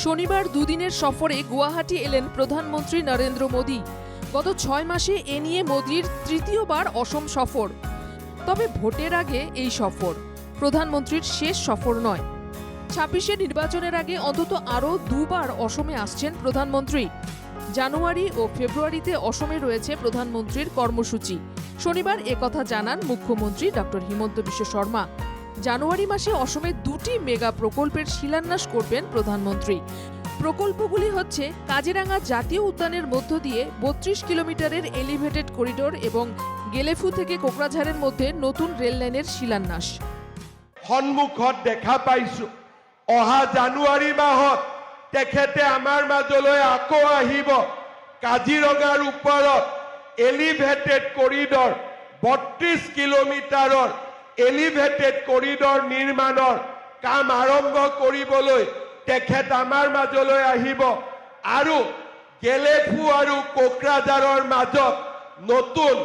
শনিবার দুদিনের সফরে গুয়াহাটি এলেন প্রধানমন্ত্রী নরেন্দ্র মোদী। গত 6 মাসে এ নিয়ে মোদীর তৃতীয়বার অসম সফর। তবে ভোটের আগে এই সফর প্রধানমন্ত্রীর শেষ সফর নয়। 26 নির্বাচনের আগে অন্তত আরও দুবার অসমে আসছেন প্রধানমন্ত্রী। জানুয়ারি ও ফেব্রুয়ারিতে অসমে রয়েছে প্রধানমন্ত্রীর কর্মসূচি। শনিবার একথা জানান মুখ্যমন্ত্রী ডক্টর হিমন্ত বিশ্ব শর্মা। জানুয়ারি মাসে অসমে 2টি মেগা প্রকল্পের শিলান্যাস করবেন প্রধানমন্ত্রী। প্রকল্পগুলি হচ্ছে কাজিরাঙ্গা জাতীয় উদ্যানের মধ্য দিয়ে 32 কিলোমিটারের এলিভেটেড করিডোর এবং গেলেফু থেকে কোকরাঝাড়ের মধ্যে নতুন রেল লাইনের শিলান্যাস। সন্মুখত দেখা পাইছো অহা জানুৱাৰী মাহত তেখেতে আমাৰ মাজলৈ আকৌ আহিব। কাজিৰঙাৰ ওপৰত এলিভেটেড কৰিডৰ 32 কিলোমিটাৰৰ এলিভেটেড কৰিডৰ নিৰ্মাণৰ কাম আৰম্ভ কৰিবলৈ তেখেত আমাৰ মাজলৈ আহিব আৰু গেলেফু আৰু কোকৰাঝাৰৰ মাজত নতুন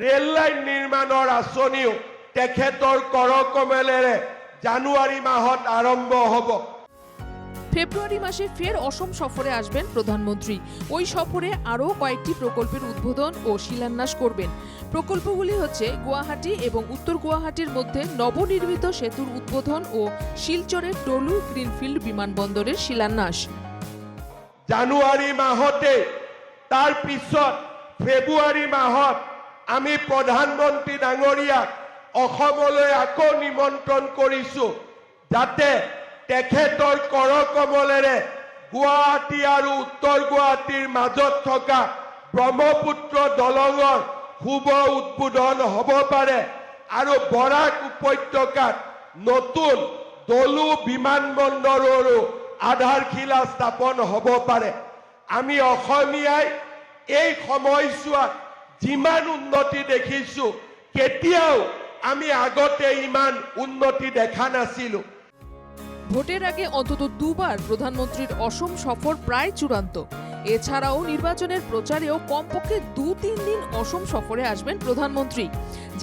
ৰেল লাইন নিৰ্মাণৰ আঁচনিও তেখেতৰ কৰকমলেৰে জানুয়ারি মাহত আরম্ভ হব। ফেব্রুয়ারি মাসে ফের অসম সফরে আসবেন প্রধানমন্ত্রী। ওই সফরে আরও কয়েকটি প্রকল্পের উদ্বোধন ও শিলান্যাস করবেন। প্রকল্পগুলি হচ্ছে গুয়াহাটি এবং উত্তর গুয়াহাটির মধ্যে নবনির্মিত সেতুর উদ্বোধন ও শিলচরের টলু গ্রিনফিল্ড বিমানবন্দরের শিলান্যাস। জানুয়ারি মাহতে তার পিছত ফেব্রুয়ারি মাহত আমি প্রধানমন্ত্রী ডাঙরিয়াক অসমলৈ আকৌ নিমন্ত্ৰণ কৰিছো যাতে তেখেতৰ কৰকমলেৰে গুৱাহাটী আৰু উত্তৰ গুৱাহাটীৰ মাজত থকা ব্ৰহ্মপুত্ৰ দলঙৰ শুভ উদ্বোধন হ'ব পাৰে আৰু বৰাক উপত্যকাত নতুন দলু বিমানবন্দৰৰো আধাৰশিলা স্থাপন হ'ব পাৰে। আমি অসমীয়াই এই সময়ছোৱাত যিমান উন্নতি দেখিছো কেতিয়াও আমি আগতে ইমান উন্নতি দেখা নাছিলো। ভোটের আগে অন্তত দুবার প্রধানমন্ত্রীর অসম সফর প্রায় চূড়ান্ত। এছাড়াও নির্বাচনের প্রচারেও কমপক্ষে 2-3 দিন অসম সফরে আসবেন প্রধানমন্ত্রী,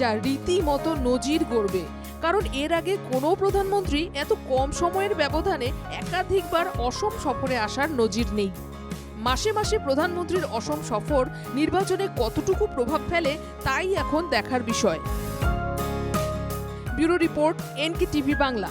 যা রীতিমতো নজির গড়বে। কারণ এর আগে কোনো প্রধানমন্ত্রী এত কম সময়ের ব্যবধানে একাধিকবার অসম সফরে আসার নজির নেই। মাসে মাসে প্রধানমন্ত্রীর অসম সফর নির্বাচনে কতটুকু প্রভাব ফেলে তাই এখন দেখার বিষয়। Bureau report, NK TV Bangla.